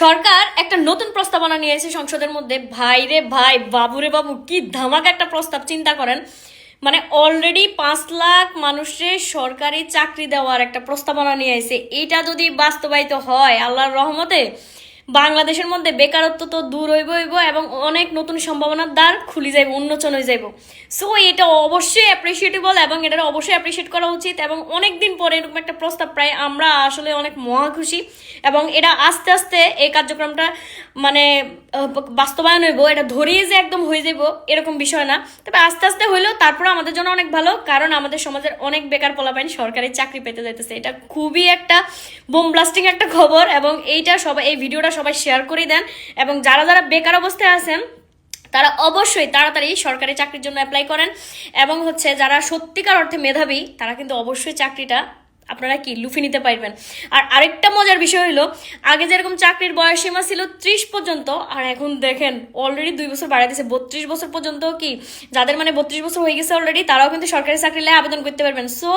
সরকার একটা নতুন প্রস্তাবনা নিয়ে এসেছে সংসদের মধ্যে। ভাই রে ভাই, বাবুরে বাবু, কি ধামাকা একটা প্রস্তাব, চিন্তা করেন। মানে অলরেডি 5 লাখ মানুষের সরকারি চাকরি দেওয়ার একটা প্রস্তাবনা নিয়ে এসেছে। এইটা যদি বাস্তবায়িত হয়, আল্লাহর রহমতে বাংলাদেশের মধ্যে বেকারত্ব তো দূর হইব এবং অনেক নতুন সম্ভাবনার দ্বার খুলে যাইব, উন্মোচন হয়ে যাইব। সো এটা অবশ্যই অ্যাপ্রিসিয়েটেবল এবং এটা অবশ্যই অ্যাপ্রিসিয়েট করা উচিত। এবং অনেক দিন পরে এরকম একটা প্রস্তাব প্রায় আমরা আসলে অনেক মহা খুশি। এবং এটা আস্তে আস্তে এই কার্যক্রমটা মানে বাস্তবায়ন হইব, এটা ধরেই যে একদম হয়ে যাইব এরকম বিষয় না, তবে আস্তে আস্তে হইলেও তারপরে আমাদের জন্য অনেক ভালো, কারণ আমাদের সমাজের অনেক বেকার পোলাপাইন সরকারি চাকরি পেতে যাইতেছে। এটা খুবই একটা বোম ব্লাস্টিং একটা খবর এবং এইটা সবাই, এই ভিডিওটা সবাই শেয়ার করে দেন। এবং যারা যারা বেকার অবস্থায় আছেন তারা অবশ্যই তাড়াতাড়ি সরকারি চাকরির জন্য অ্যাপ্লাই করেন। এবং হচ্ছে যারা সত্যিকার অর্থে মেধাবী তারা কিন্তু অবশ্যই চাকরিটা আপনারা কি লুফে নিতে পারবেন। আর আরেকটা মজার বিষয় হলো, আগে যেরকম চাকরির বয়সসীমা ছিল 30 পর্যন্ত, আর এখন দেখেন অলরেডি 2 বছর বাড়াই দিয়েছে, 32 বছর পর্যন্ত। কি যাদের মানে 32 বছর হয়ে গেছে অলরেডি, তারাও কিন্তু সরকারি চাকরি লেগে আবেদন করতে পারবেন। সো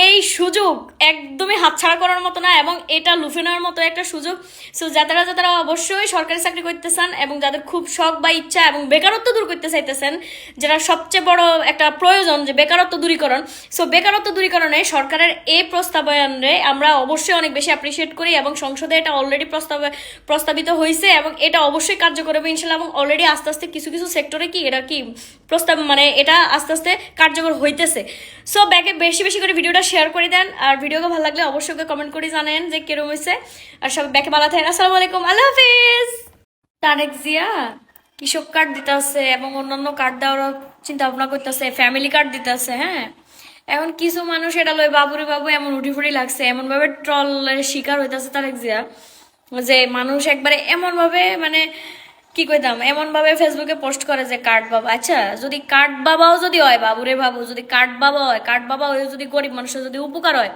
এই সুযোগ একদমই হাতছাড়া করার মতো না এবং এটা লুফে নেওয়ার মতো একটা সুযোগ। সো যারা অবশ্যই সরকারি চাকরি করতে চান এবং যাদের খুব শখ বা ইচ্ছা এবং বেকারত্ব দূর করতে চাইতেছেন, যেটা সবচেয়ে বড় একটা প্রয়োজন যে বেকারত্ব দূরীকরণ। সো বেকারত্ব দূরীকরণে সরকারের এই প্রস্তাবনে আমরা অবশ্যই অনেক বেশি অ্যাপ্রিসিয়েট করি এবং সংসদে এটা অলরেডি প্রস্তাবিত হয়েছে এবং এটা অবশ্যই কার্যকর হবে ইনশাল্লাহ। এবং অলরেডি আস্তে আস্তে কিছু কিছু সেক্টরে কি এটা কি প্রস্তাব মানে এটা আস্তে আস্তে কার্যকর হইতেছে। সো ব্যাকে বেশি বেশি করে ভিডিওটা শেয়ার করে দেন, আর ভিডিওকে ভালো লাগলে অবশ্যই কমেন্ট করে জানেন যে কিরকম হয়েছে। আর সব ব্যাকে ভালো থাকেন। আসসালামু আলাইকুম, আল্লাহ হাফিজ। তারেক জিয়া কৃষক কার্ড দিতে আছে এবং অন্যান্য কার্ড দেওয়ার চিন্তা ভাবনা করতেছে, ফ্যামিলি কার্ড দিতে আছে। হ্যাঁ, এখন কিছু মানুষ এটা লই বাবুরে বাবু এমন উঠিফুটি লাগছে, এমন ভাবে ট্রলের শিকার হইতেছে তারেক জিয়া, যে মানুষ একবারে এমন ভাবে মানে কি কইতাম, এমন ভাবে ফেসবুকে পোস্ট করে যে কার্ড বাবা। আচ্ছা, যদি কার্ড বাবাও যদি হয়, বাবুরে বাবু যদি কার্ড বাবা হয়, কার্ড বাবা হয়ে যদি গরিব মানুষের যদি উপকার হয়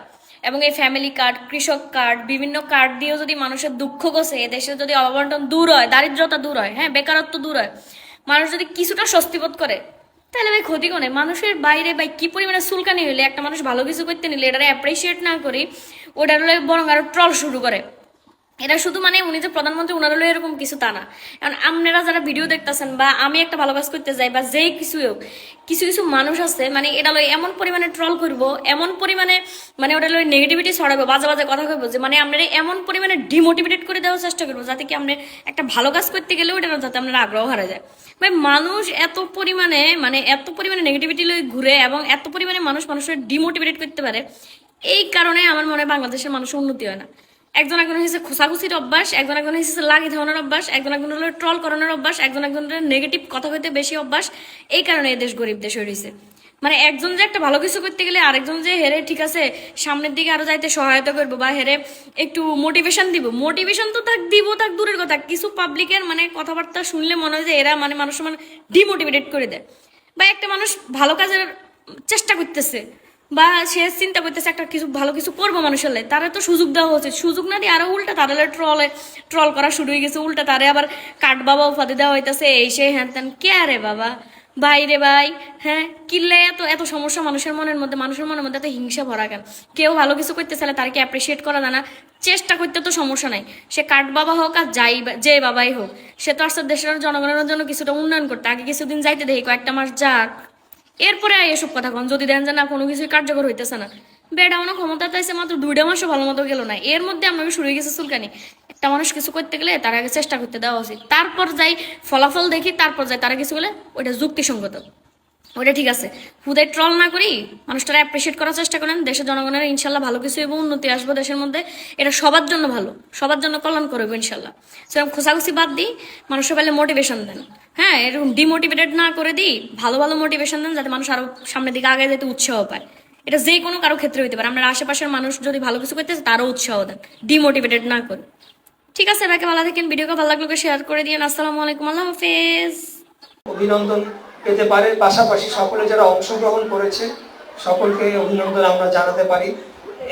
এবং এই ফ্যামিলি কার্ড, কৃষক কার্ড, বিভিন্ন কার্ড দিয়েও যদি মানুষের দুঃখ গছে, দেশে যদি অবন্টন দূর হয়, দারিদ্রতা দূর হয়, হ্যাঁ বেকারত্ব দূর হয়, মানুষ যদি কিছুটা স্বস্তিবোধ করে, তাহলে ভাই ক্ষতি কোনে? মানুষের বাইরে ভাই কি পরিমাণে চুলকানি হইলে একটা মানুষ ভালো কিছু করতে নিলে এটা অ্যাপ্রিসিয়েট না করি, ওটার বরং আরো ট্রল শুরু করে। এটা শুধু মানে উনি যে প্রধানমন্ত্রী উনার হলো এরকম কিছু তা না। কারণ আপনারা যারা ভিডিও দেখতেছেন বা আমি একটা ভালো কাজ করতে যাই বা যেই কিছুই হোক, কিছু কিছু মানুষ আছে মানে এটা লই এমন পরিমাণে ট্রল করবো, এমন পরিমাণে মানে ওটা লই নেগেটিভিটি ছড়াবো, বাজে বাজে কথা কইবো যে মানে আপনারা এমন পরিমাণে ডিমোটিভেটেড করে দেওয়ার চেষ্টা করবো যাতে কি আপনি একটা ভালো কাজ করতে গেলেও এটা যাতে আপনার আগ্রহ হারা যায়। ভাই মানুষ এত পরিমাণে মানে এত পরিমাণে নেগেটিভিটি লই ঘুরে এবং এত পরিমাণে মানুষের ডিমোটিভেটেড করতে পারে, এই কারণে আমার মনে হয় বাংলাদেশের মানুষের উন্নতি হয় না। একজন একজন হয়েছে খোসাখুচির অভ্যাস, একজন একজন হয়েছে লাগি ধরনের অভ্যাস, একজন একজন হলো ট্রল করানোর অভ্যাস, একজন একজনের নেগেটিভ কথা কইতে বেশি অভ্যাস। এই কারণে এই দেশ গরিব দেশ হয়ে রয়েছে। মানে একজন যে একটা ভালো কিছু করতে গেলে আরেকজন যে হেরে ঠিক আছে সামনের দিকে আরো যাইতে সহায়তা করবো বা হেরে একটু মোটিভেশন দিব, মোটিভেশন তো থাক দিব, থাক দূরের কথা, কিছু পাবলিকের মানে কথাবার্তা শুনলে মনে হয় যে এরা মানে মানুষ মানে ডিমোটিভেটেড করে দেয়। বা একটা মানুষ ভালো কাজের চেষ্টা করতেছে বা সে চিন্তা করতেছে একটা কিছু ভালো কিছু করবো মানুষের লাই, তারা তো সুযোগ দেওয়া উচিত। সুযোগ না দিয়ে আরো উল্টা তাদের ট্রল করা শুরু হয়ে গেছে, উল্টা তারে আবার কাঠ বাবা উপাধি দেওয়া হইতেছে, এই সে হ্যান ত্যান। কে আরে বাবা ভাই রে ভাই, হ্যাঁ কিনলে এত এত সমস্যা মানুষের মনের মধ্যে, মানুষের মনের মধ্যে এত হিংসা ভরা কেন? কেউ ভালো কিছু করতে চাইলে তারকে অ্যাপ্রিসিয়েট করা যায় না? চেষ্টা করতে তো সমস্যা নাই, সে কাঠ বাবা হোক আর যাই যে বাবাই হোক, সে তো আসলে দেশের জনগণের জন্য কিছুটা উন্নয়ন করতে আগে কিছুদিন যাইতে দেখি, কয়েকটা মাস যাক, এরপরে এসব কথা কন। যদি দেন যে না কোনো কিছুই কার্যকর হইতেছে না, বেডাউনও ক্ষমতা চাইছে মাত্র 2টা মাসও ভালো মতো গেল না, এর মধ্যে আমাকে শুরু হয়ে গেছে চুলকানি। একটা মানুষ কিছু করতে গেলে তার আগে চেষ্টা করতে দেওয়া উচিত, তারপর যাই ফলাফল দেখি, তারপর যাই তারা কিছু বলে ওইটা যুক্তিসঙ্গত, ওইটা ঠিক আছে। হুদাই ট্রল না করি, মানুষটারা অ্যাপ্রিসিয়েট করার চেষ্টা করেন, দেশের জনগণের ইনশাল্লাহ ভালো কিছু এবং উন্নতি আসবো দেশের মধ্যে। এটা সবার জন্য ভালো, সবার জন্য কল্যাণ করবো ইনশাল্লাহ। সেরকম খোসাখুচি বাদ দিই, মানুষের পেলে মোটিভেশন দেন। হ্যাঁ, এরকম ডিমোটিভেটেড না করে দিই, ভালো ভালো মোটিভেশন দেন যাতে মানুষ আরো সামনের দিকে আগে যেতে উৎসাহ পায়। এটা যে কোনো কারো ক্ষেত্রে হইতে পারে, আপনার আশেপাশের মানুষ যদি ভালো কিছু করতেছে তারও উৎসাহ দেন, ডিমোটিভেটেড না করে। ঠিক আছে, এবারে ভালো থাকেন, ভিডিওকে ভালো লাগলে শেয়ার করে দিন। আসসালামু আলাইকুম, আল্লাহ হাফেজ। অভিনন্দন পেতে পারে, পাশাপাশি সকলে যারা অংশগ্রহণ করেছে সকলকে অভিনন্দন আমরা জানাতে পারি।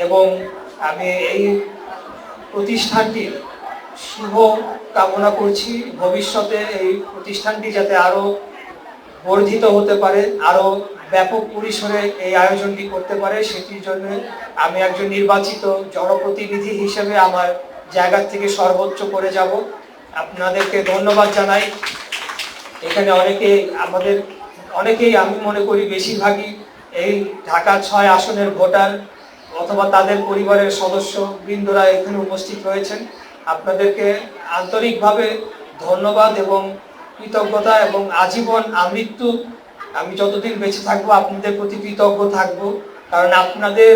এবং আমি এই প্রতিষ্ঠানটির শুভ কামনা করছি, ভবিষ্যতে এই প্রতিষ্ঠানটি যাতে আরো বর্ধিত হতে পারে, আরো ব্যাপক পরিসরে এই আয়োজনটি করতে পারে, সেটির জন্য আমি একজন নির্বাচিত জনপ্রতিনিধি হিসেবে আমার জায়গা থেকে সর্বোচ্চ করে যাব। আপনাদেরকে ধন্যবাদ জানাই। এখানে অনেকেই আমি মনে করি বেশিরভাগই এই ঢাকা 6 আসনের ভোটার অথবা তাদের পরিবারের সদস্য বৃন্দরা এখানে উপস্থিত হয়েছেন। আপনাদেরকে আন্তরিকভাবে ধন্যবাদ এবং কৃতজ্ঞতা, এবং আজীবন আমৃত্যু আমি যতদিন বেঁচে থাকবো আপনাদের প্রতি কৃতজ্ঞ থাকব। কারণ আপনাদের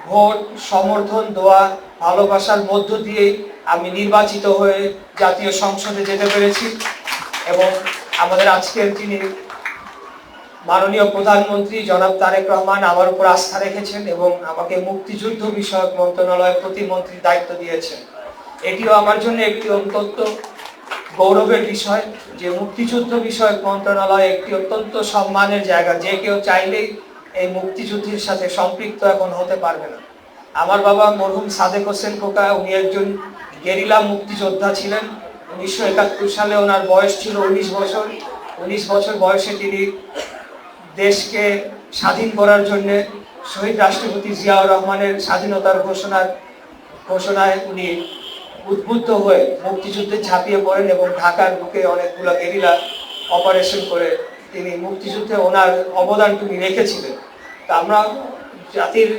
ভোট, সমর্থন, দোয়া, ভালোবাসার মধ্য দিয়েই আমি নির্বাচিত হয়ে জাতীয় সংসদে যেতে পেরেছি। এবং আমাদের আজকের যিনি মাননীয় প্রধানমন্ত্রী জনাব তারেক রহমান আমার উপর আস্থা রেখেছেন এবং আমাকে মুক্তিযুদ্ধ বিষয়ক মন্ত্রণালয়ের প্রতিমন্ত্রীর দায়িত্ব দিয়েছেন। এটিও আমার জন্য একটি অত্যন্ত গৌরবের বিষয় যে মুক্তিযুদ্ধ বিষয়ক মন্ত্রণালয় একটি অত্যন্ত সম্মানের জায়গা। যে কেউ চাইলেই এই মুক্তিযুদ্ধের সাথে সম্পৃক্ত এখন হতে পারবে না। আমার বাবা মরহুম সাদেক হোসেন খোকা, উনি একজন গেরিলা মুক্তিযোদ্ধা ছিলেন। 1971 সালে ওনার বয়স ছিল 19 বছর। 19 বছর বয়সে তিনি দেশকে স্বাধীন করার জন্য শহীদ রাষ্ট্রপতি জিয়াউর রহমানের স্বাধীনতার ঘোষণায় উনি উদ্বুদ্ধ হয়ে মুক্তিযুদ্ধে ঝাঁপিয়ে পড়েন এবং ঢাকার বুকে অনেকগুলো গেরিলা অপারেশন করে তিনি মুক্তিযুদ্ধে ওনার অবদান তিনি রেখেছিলেন। তা আমরা জাতির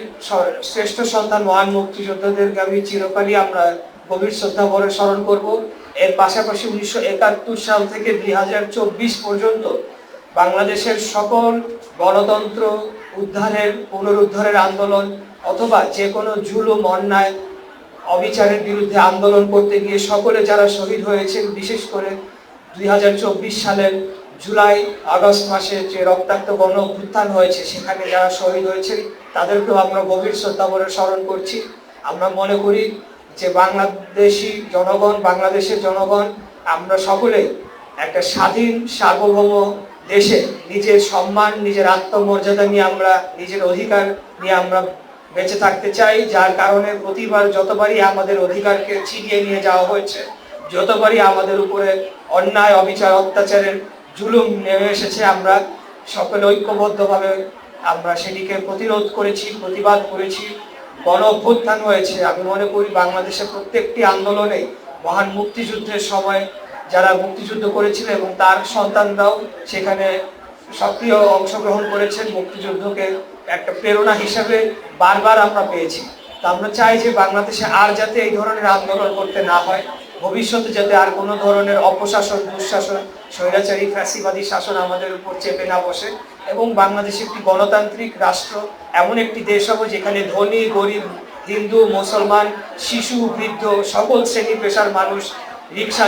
শ্রেষ্ঠ সন্তান মহান মুক্তিযোদ্ধাদেরকে আমি চিরকালই আমরা গভীর শ্রদ্ধা ভরে স্মরণ করব। এর পাশাপাশি 1971 সাল থেকে 2024 পর্যন্ত বাংলাদেশের সকল গণতন্ত্র পুনরুদ্ধারের আন্দোলন অথবা যে কোনো জুলুম, অন্যায়, অবিচারের বিরুদ্ধে আন্দোলন করতে গিয়ে সকলে যারা শহীদ হয়েছেন, বিশেষ করে 2024 সালের জুলাই আগস্ট মাসে যে রক্তাক্ত গণ অভ্যুত্থান হয়েছে সেখানে যারা শহীদ হয়েছেন তাদেরকেও আমরা গভীর শ্রদ্ধা ভরে স্মরণ করছি। আমরা মনে করি যে বাংলাদেশের জনগণ আমরা সকলেই একটা স্বাধীন সার্বভৌম দেশে নিজের সম্মান, নিজের আত্মমর্যাদা নিয়ে আমরা নিজের অধিকার নিয়ে আমরা বেঁচে থাকতে চাই। যার কারণে প্রতিবার যতবারই আমাদের অধিকারকে ছিনিয়ে নিয়ে যাওয়া হয়েছে, যতবারই আমাদের উপরে অন্যায়, অবিচার, অত্যাচারের জুলুম নেমে এসেছে, আমরা সকলে ঐক্যবদ্ধভাবে আমরা সেটিকে প্রতিরোধ করেছি, প্রতিবাদ করেছি। গণ অভ্যুত্থান হয়েছে। আমি মনে করি বাংলাদেশের প্রত্যেকটি আন্দোলনে মহান মুক্তিযুদ্ধের সময় যারা মুক্তিযুদ্ধ করেছিল এবং তার সন্তানরাও সেখানে সক্রিয় অংশগ্রহণ করেছেন। মুক্তিযুদ্ধকে একটা প্রেরণা হিসেবে বারবার আমরা পেয়েছি। তো আমরা চাই যে বাংলাদেশে আর যাতে এই ধরনের আন্দোলন করতে না হয়, ভবিষ্যতে যাতে আর কোনো ধরনের অপশাসন, দুঃশাসন, স্বৈরাচারী ফ্যাসিবাদী শাসন আমাদের উপর চেপে না বসে, এবং বাংলাদেশ একটি গণতান্ত্রিক রাষ্ট্র, এমন একটি দেশ হবে যেখানে ধনী, গরিব, হিন্দু, মুসলমান, শিশু, বৃদ্ধ সকল শ্রেণী পেশার মানুষ, রিক্সা